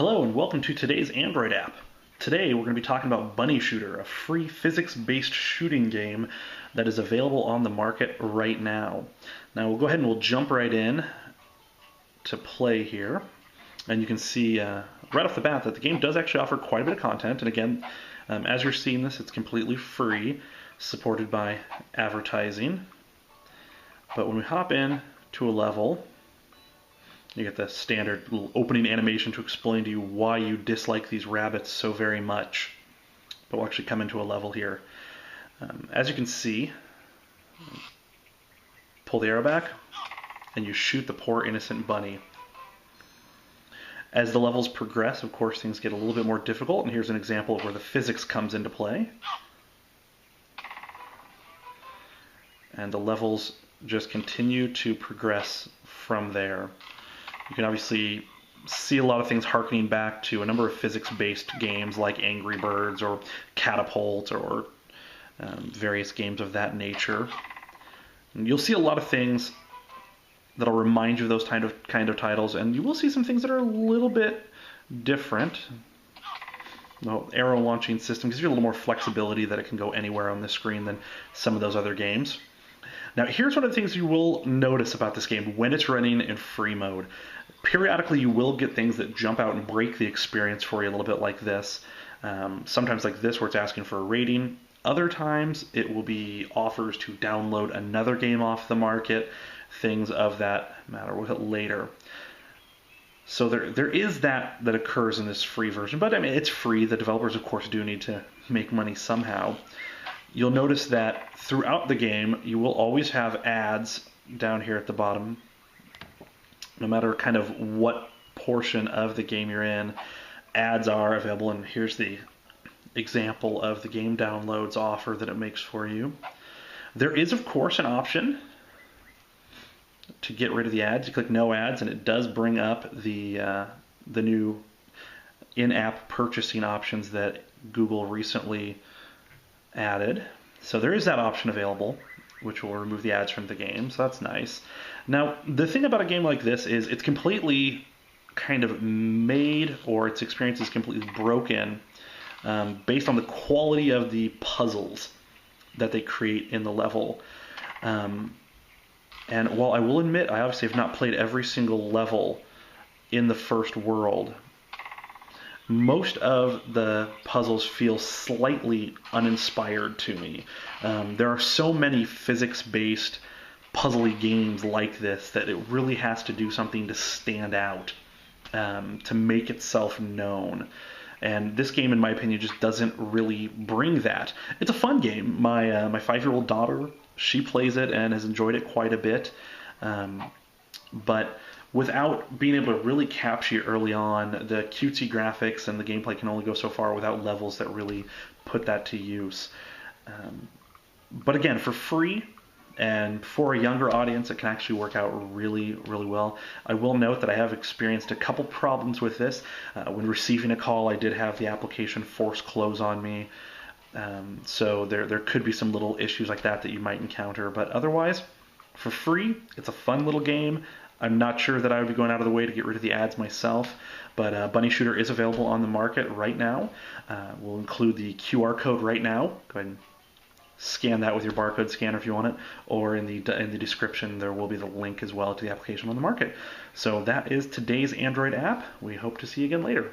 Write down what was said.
Hello and welcome to today's Android app. Today we're going to be talking about Bunny Shooter, a free physics-based shooting game that is available on the market right now. Now we'll go ahead and we'll jump right in to play here. And you can see right off the bat that the game does actually offer quite a bit of content. And again, as you're seeing this, it's completely free, supported by advertising. But when we hop in to a level, you get the standard little opening animation to explain to you why you dislike these rabbits so very much. But we'll actually come into a level here. As you can see, pull the arrow back, and you shoot the poor innocent bunny. As the levels progress, of course, things get a little bit more difficult, and here's an example of where the physics comes into play. And the levels just continue to progress from there. You can obviously see a lot of things harkening back to a number of physics-based games like Angry Birds or Catapult or various games of that nature. And you'll see a lot of things that'll remind you of those kind of titles, and you will see some things that are a little bit different. The arrow launching system gives you a little more flexibility that it can go anywhere on the screen than some of those other games. Now, here's one of the things you will notice about this game when it's running in free mode. Periodically, you will get things that jump out and break the experience for you a little bit like this. Sometimes like this, where it's asking for a rating. Other times, it will be offers to download another game off the market, things of that matter. We'll hit later. So there is that occurs in this free version, but I mean, it's free. The developers, of course, do need to make money somehow. You'll notice that throughout the game, you will always have ads down here at the bottom. No matter kind of what portion of the game you're in, ads are available. And here's the example of the game downloads offer that it makes for you. There is, of course, an option to get rid of the ads. You click no ads, and it does bring up the new in-app purchasing options that Google recently added. So there is that option available, which will remove the ads from the game, so that's nice. Now, the thing about a game like this is it's completely kind of made, or its experience is completely broken based on the quality of the puzzles that they create in the level. And while I will admit I obviously have not played every single level in the first world, most of the puzzles feel slightly uninspired to me. There are so many physics-based puzzly games like this that it really has to do something to stand out, to make itself known. And this game, in my opinion, just doesn't really bring that. It's a fun game. My 5-year-old daughter, she plays it and has enjoyed it quite a bit. But without being able to really capture you early on, the cutesy graphics and the gameplay can only go so far without levels that really put that to use. But again, for free and for a younger audience, it can actually work out really, really well. I will note that I have experienced a couple problems with this. When receiving a call, I did have the application force close on me. So there could be some little issues like that you might encounter. But otherwise, for free, it's a fun little game. I'm not sure that I would be going out of the way to get rid of the ads myself, but Bunny Shooter is available on the market right now. We'll include the QR code right now. Go ahead and scan that with your barcode scanner if you want it, or in the description there will be the link as well to the application on the market. So that is today's Android app. We hope to see you again later.